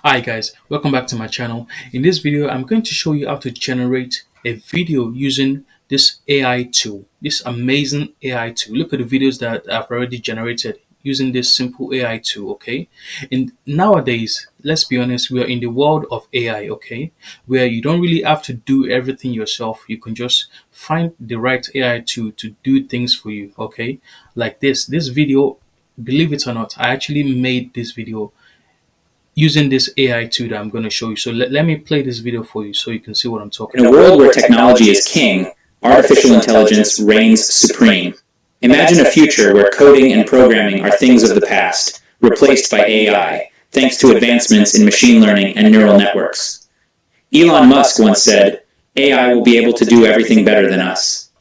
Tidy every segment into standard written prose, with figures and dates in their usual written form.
Hi guys, welcome back to my channel. In this video, I'm going to show you how to generate a video using this AI tool, this amazing AI tool. Look at the videos that I've already generated using this simple AI tool, okay? And nowadays, let's be honest, we are in the world of AI, okay? Where you don't really have to do everything yourself. You can just find the right AI tool to do things for you, okay? Like this video, believe it or not, I actually made this video using this AI tool that I'm going to show you. So let me play this video for you so you can see what I'm talking In a about. world where technology is king, artificial intelligence reigns supreme. Imagine a future where coding and programming are things of the past, replaced by AI, thanks to advancements in machine learning and neural networks. Elon Musk once said, AI will be able to do everything better than us.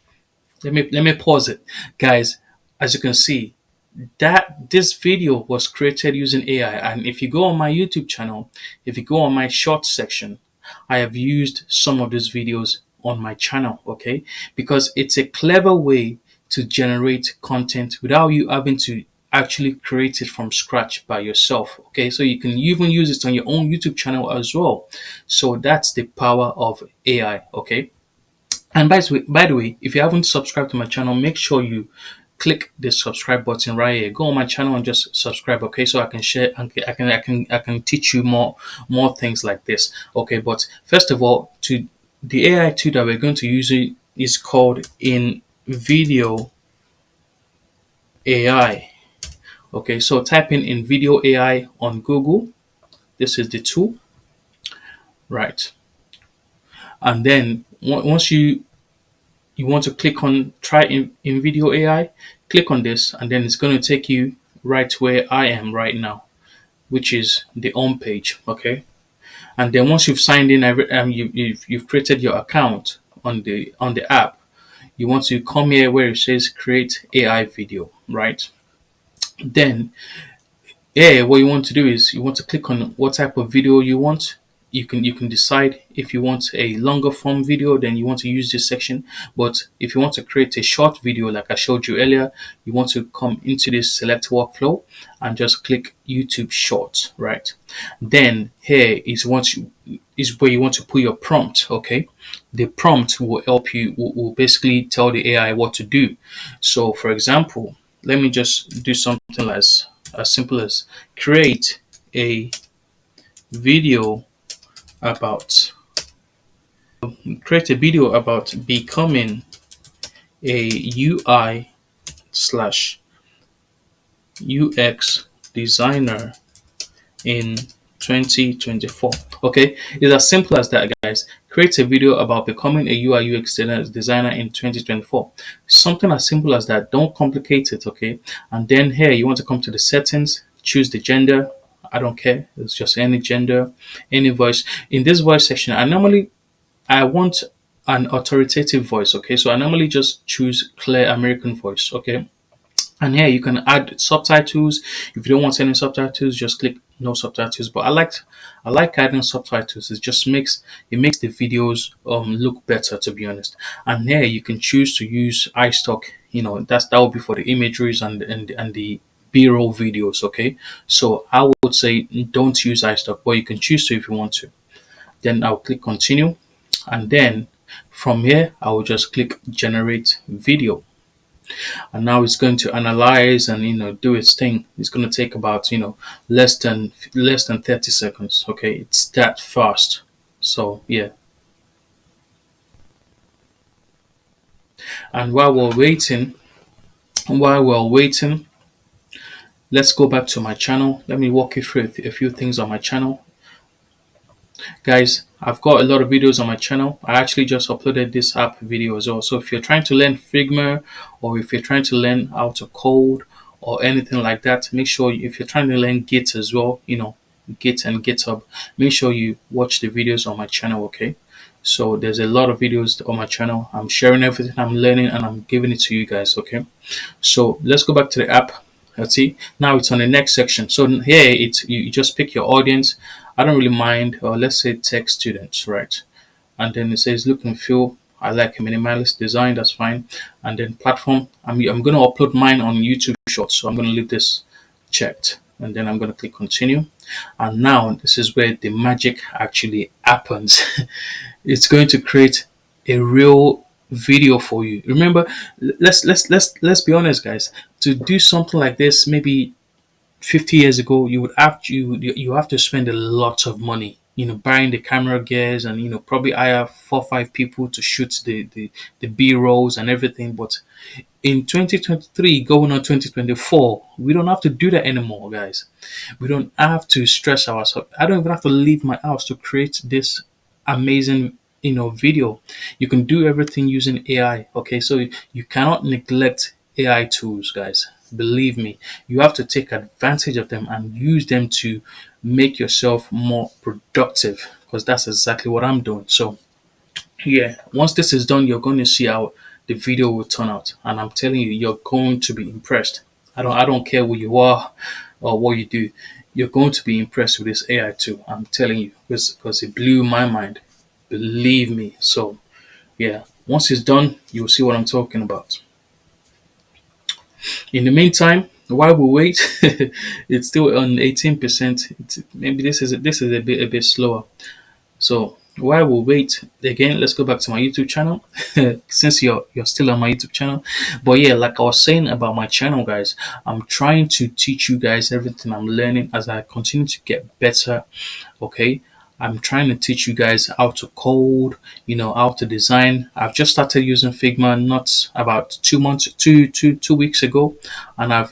Let me pause it. Guys, as you can see, that this video was created using AI, and if you go on my YouTube channel, if you go on my short section, I have used some of these videos on my channel, okay? Because it's a clever way to generate content without you having to actually create it from scratch by yourself, okay? So you can even use it on your own YouTube channel as well. So that's the power of AI, okay? And by the way, if you haven't subscribed to my channel, make sure you click the subscribe button right here. Go on my channel and just subscribe, okay? So I can share and I can teach you more things like this, okay? But first of all, to the AI tool that we're going to use is called Invideo AI. Okay, so type in Invideo AI on Google. This is the tool, right? And then once you want to click on try in video AI, click on this, and then it's going to take you right where I am right now, which is the home page, okay? And then once you've signed in, you've created your account on the app, you want to come here where it says create AI video, right? Then what you want to do is you want to click on what type of video you want. You can decide if you want a longer form video, then you want to use this section. But if you want to create a short video like I showed you earlier, you want to come into this select workflow and just click YouTube Shorts, right? Then here is where you want to put your prompt, okay? The prompt will help you, will basically tell the AI what to do. So for example, let me just do something as simple as create a video about becoming a UI slash UX designer in 2024. Okay, it's as simple as that, guys. Create a video about becoming a UI UX designer in 2024. Something as simple as that. Don't complicate it, okay? And then here you want to come to the settings, choose the gender. I don't care. It's just any gender, any voice. In this voice section, I want an authoritative voice, okay? So I normally just choose clear American voice, okay? And here you can add subtitles. If you don't want any subtitles, just click no subtitles. But I like adding subtitles. It makes the videos look better, to be honest. And here you can choose to use iStock. That will be for the imageries and the B-roll videos. Okay, so I would say don't use iStock, but you can choose to if you want to. Then I'll click continue, and then from here I will just click generate video. And now it's going to analyze and do its thing. It's going to take about less than 30 seconds. Okay, it's that fast. So yeah. And while we're waiting, let's go back to my channel. Let me walk you through a few things on my channel. Guys, I've got a lot of videos on my channel. I actually just uploaded this app video as well. So if you're trying to learn Figma, or if you're trying to learn how to code or anything like that, make sure if you're trying to learn Git as well, Git and GitHub, make sure you watch the videos on my channel, okay? So there's a lot of videos on my channel. I'm sharing everything I'm learning and I'm giving it to you guys, okay? So let's go back to the app. Let's see. Now it's on the next section. So here you just pick your audience. I don't really mind, or let's say tech students, right? And then it says look and feel. I like a minimalist design, that's fine. And then platform, I'm going to upload mine on YouTube Shorts, so I'm going to leave this checked. And then I'm going to click continue. And now this is where the magic actually happens. It's going to create a real video for you. Remember, let's be honest, guys. To do something like this, maybe 50 years ago, you have to spend a lot of money, buying the camera gears, and probably hire 4 or 5 people to shoot the B rolls and everything. But in 2023, going on 2024, we don't have to do that anymore, guys. We don't have to stress ourselves. I don't even have to leave my house to create this amazing video. You can do everything using AI. Okay, so you cannot neglect AI tools, guys. Believe me, you have to take advantage of them and use them to make yourself more productive, because that's exactly what I'm doing. So yeah, once this is done, you're going to see how the video will turn out, and I'm telling you, you're going to be impressed. I don't care who you are or what you do. You're going to be impressed with this AI too. I'm telling you, because it blew my mind. Believe me. So yeah, once it's done, you'll see what I'm talking about. In the meantime, while we wait, it's still on 18%. Maybe this is a bit slower. So while we wait, again, let's go back to my YouTube channel since you're still on my YouTube channel. But yeah, like I was saying about my channel, guys, I'm trying to teach you guys everything I'm learning as I continue to get better. Okay, I'm trying to teach you guys how to code, how to design. I've just started using Figma not about 2 months, 2 weeks ago, and I've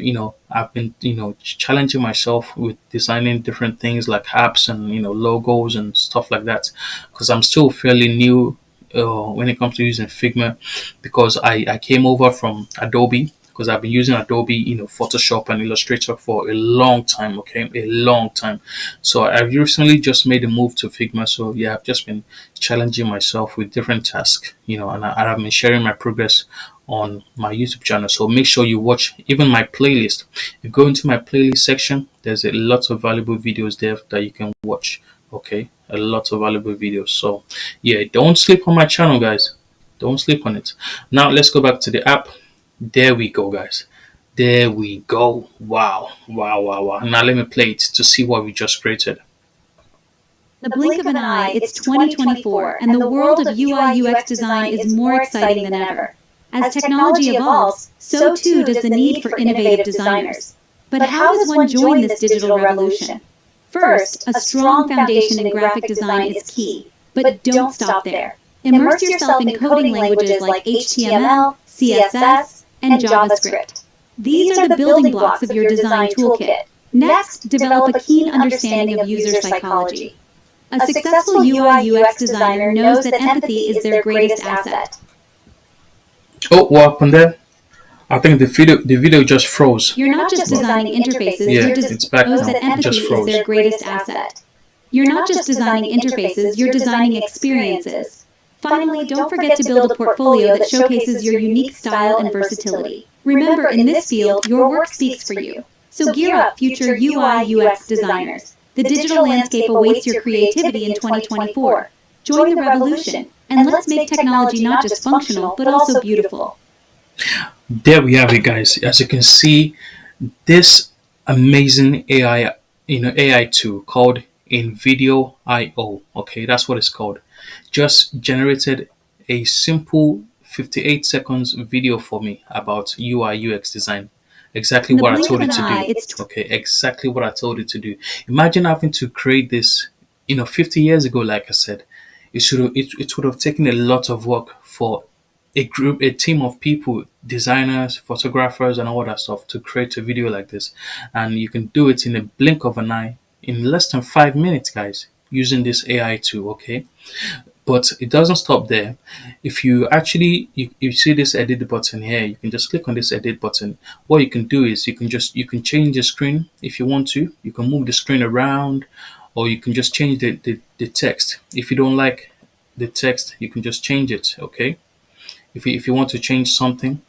been challenging myself with designing different things like apps and logos and stuff like that, because I'm still fairly new when it comes to using Figma, because I came over from Adobe, because I've been using Adobe, Photoshop and Illustrator for a long time, okay, a long time. So I've recently just made a move to Figma. So yeah, I've just been challenging myself with different tasks, and I've been sharing my progress on my YouTube channel. So make sure you watch even my playlist. You go into my playlist section, there's a lot of valuable videos there that you can watch. Okay, a lot of valuable videos. So yeah, don't sleep on my channel, guys. Don't sleep on it. Now let's go back to the app. There we go, guys. There we go. Wow, wow, wow, wow. Now let me play it to see what we just created. The blink of an eye, it's 2024, and the world of UI UX design is more exciting than ever. As technology evolves, so too does the need for innovative designers. But how does one join this digital revolution? First, a strong foundation in graphic design is key. But don't stop there. Immerse yourself in coding languages like HTML, CSS, and JavaScript. These are the building blocks of your design toolkit. Next, develop a keen understanding of user psychology. A successful UI UX designer knows that empathy is their greatest asset. Oh, what happened there? I think the video just froze. You're not just designing interfaces, Yeah, you're it's back knows now. that It empathy just is froze. their greatest asset. You're not just designing interfaces, you're designing experiences. Finally, don't forget to build a portfolio that showcases your unique style and versatility. Remember, in this field, your work speaks for you. So gear up, future UI UX designers. The digital landscape awaits your creativity in 2024. Join the revolution, and let's make technology not just functional, but also beautiful. There we have it, guys. As you can see, this amazing AI tool called Invideo IO. Okay, that's what it's called. Just generated a simple 58 seconds video for me about UI UX design. Exactly In the what I blink of told an it to eye, do. it's Okay, exactly what I told it to do. Imagine having to create this, 50 years ago, like I said. It would have taken a lot of work for a team of people, designers, photographers, and all that stuff to create a video like this. And you can do it in a blink of an eye in less than 5 minutes, guys, using this AI tool. Okay, but it doesn't stop there. If you actually you see this edit button here, you can just click on this edit button. What you can do is you can change the screen if you want to. You can move the screen around, or you can just change the text. If you don't like the text, you can just change it. Okay, if you want to change something,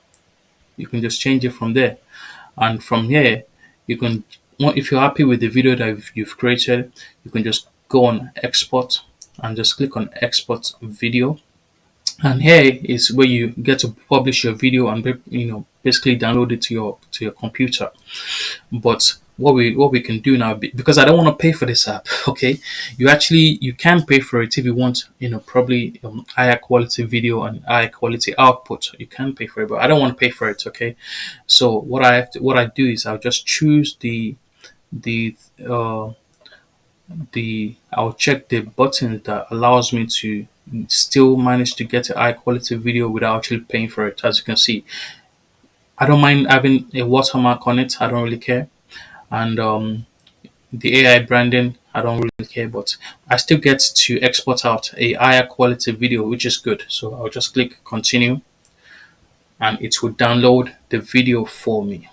you can just change it from there. And from here, you can, if you're happy with the video that you've created, you can just go on export and just click on export video. And here is where you get to publish your video and basically download it to your computer. But what we can do now, because I don't want to pay for this app. Okay, you can pay for it if you want, probably higher quality video and higher quality output. You can pay for it, but I don't want to pay for it. Okay, so what I do is I'll just choose the uh I'll check the button that allows me to still manage to get a high quality video without actually paying for it. As you can see, I don't mind having a watermark on it. I don't really care. And the AI branding, I don't really care, but I still get to export out a higher quality video, which is good. So I'll just click continue and it will download the video for me.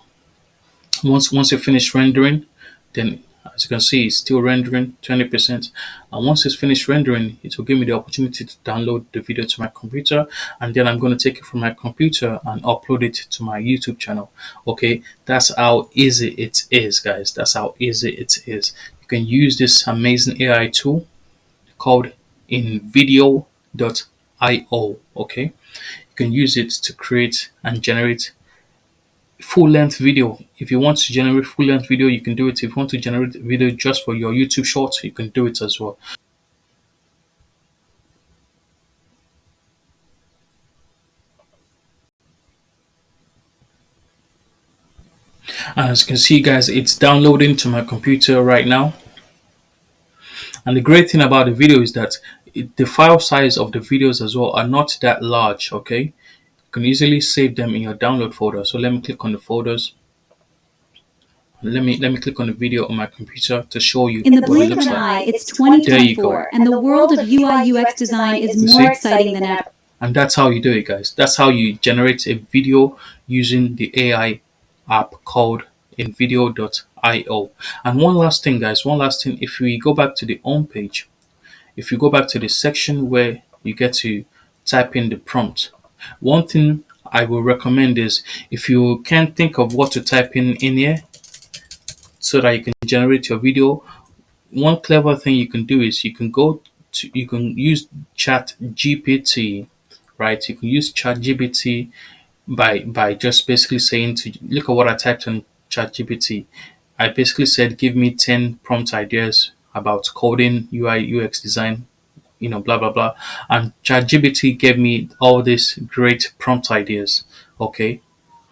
Once it finished rendering, then as you can see, it's still rendering 20%. And once it's finished rendering, it will give me the opportunity to download the video to my computer, and then I'm going to take it from my computer and upload it to my YouTube channel. Okay, that's how easy it is, guys. That's how easy it is. You can use this amazing AI tool called Invideo .io. Okay, you can use it to create and generate full length video. If you want to generate full length video, you can do it. If you want to generate video just for your YouTube shorts, you can do it as well. And as you can see, guys, it's downloading to my computer right now. And the great thing about the video is that the file size of the videos as well are not that large. Okay, you can easily save them in your download folder. So let me click on the folders. Let me click on the video on my computer to show you In the what it blink of looks an like. eye, it's There you go. 2024, and the world of UI UX design is more exciting than ever. And that's how you do it, guys. That's how you generate a video using the AI app called Invideo.io. And one last thing, guys, if we go back to the home page, if you go back to the section where you get to type in the prompt, one thing I will recommend is, if you can't think of what to type in here so that you can generate your video, one clever thing you can do is you can use ChatGPT, right? You can use ChatGPT by just basically saying, to look at what I typed in ChatGPT. I basically said, give me 10 prompt ideas about coding, UI, UX design, blah blah blah. And ChatGPT gave me all these great prompt ideas. Okay,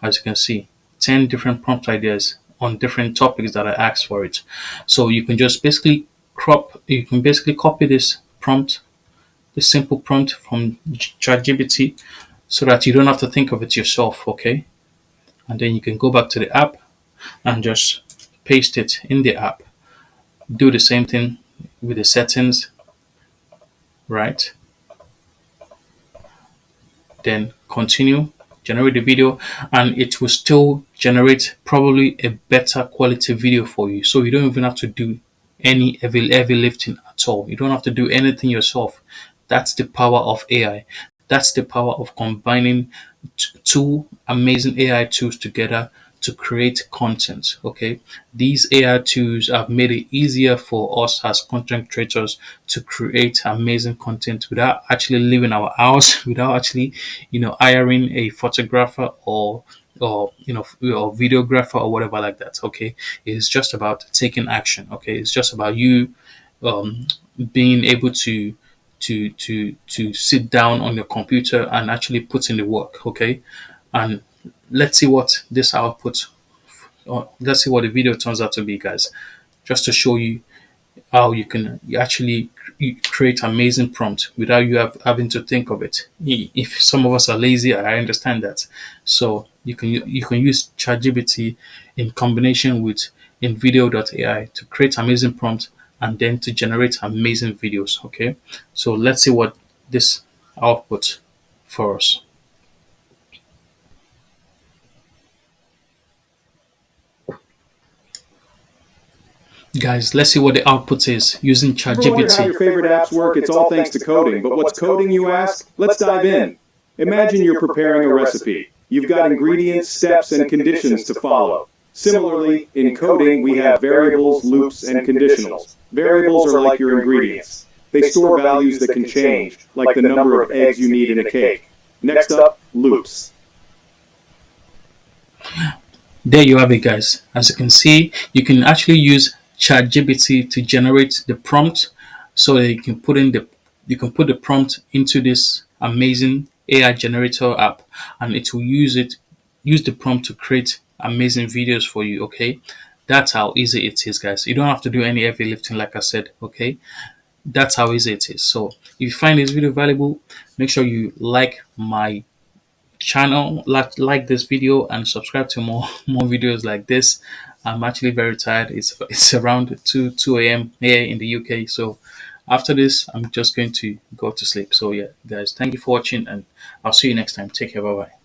as you can see, 10 different prompt ideas on different topics that I asked for it. So you can just basically copy this prompt, this simple prompt from ChatGPT, so that you don't have to think of it yourself. Okay, and then you can go back to the app and just paste it in the app. Do the same thing with the settings, right? Then continue, generate the video, and it will still generate probably a better quality video for you. So you don't even have to do any heavy lifting at all. You don't have to do anything yourself. That's the power of AI. That's the power of combining two amazing AI tools together to create content. Okay, these AI tools have made it easier for us as content creators to create amazing content without actually leaving our house, without actually, hiring a photographer or videographer or whatever like that. Okay, it's just about taking action. Okay, it's just about you um, being able to sit down on your computer and actually put in the work. Okay, and let's see what this output, or let's see what the video turns out to be, guys. Just to show you how you actually create amazing prompt without you having to think of it. If some of us are lazy, I understand that. So you can use ChatGPT in combination with Invideo.ai to create amazing prompt and then to generate amazing videos. Okay, so let's see what this output for us. Guys, let's see what the output is using Ever wondered how ChatGPT. your favorite apps work? It's all thanks to coding. But what's coding, you ask? Let's dive in. Imagine you're preparing a recipe. You've got ingredients, steps, and conditions to follow. Similarly, in coding, we have variables, loops, and conditionals. Variables are like your ingredients. They store values that can change, like the number of eggs you need in a cake. Next up, loops. There you have it, guys. As you can see, you can actually use ChatGPT to generate the prompt, so that you can put the prompt into this amazing AI generator app, and it will use the prompt to create amazing videos for you. Okay, that's how easy it is, guys. You don't have to do any heavy lifting, like I said. Okay, that's how easy it is. So if you find this video valuable, make sure you like my channel, like this video, and subscribe to more more videos like this. I'm actually very tired. It's around 2 a.m. here in the UK. So after this, I'm just going to go to sleep. So yeah, guys, thank you for watching, and I'll see you next time. Take care. Bye bye.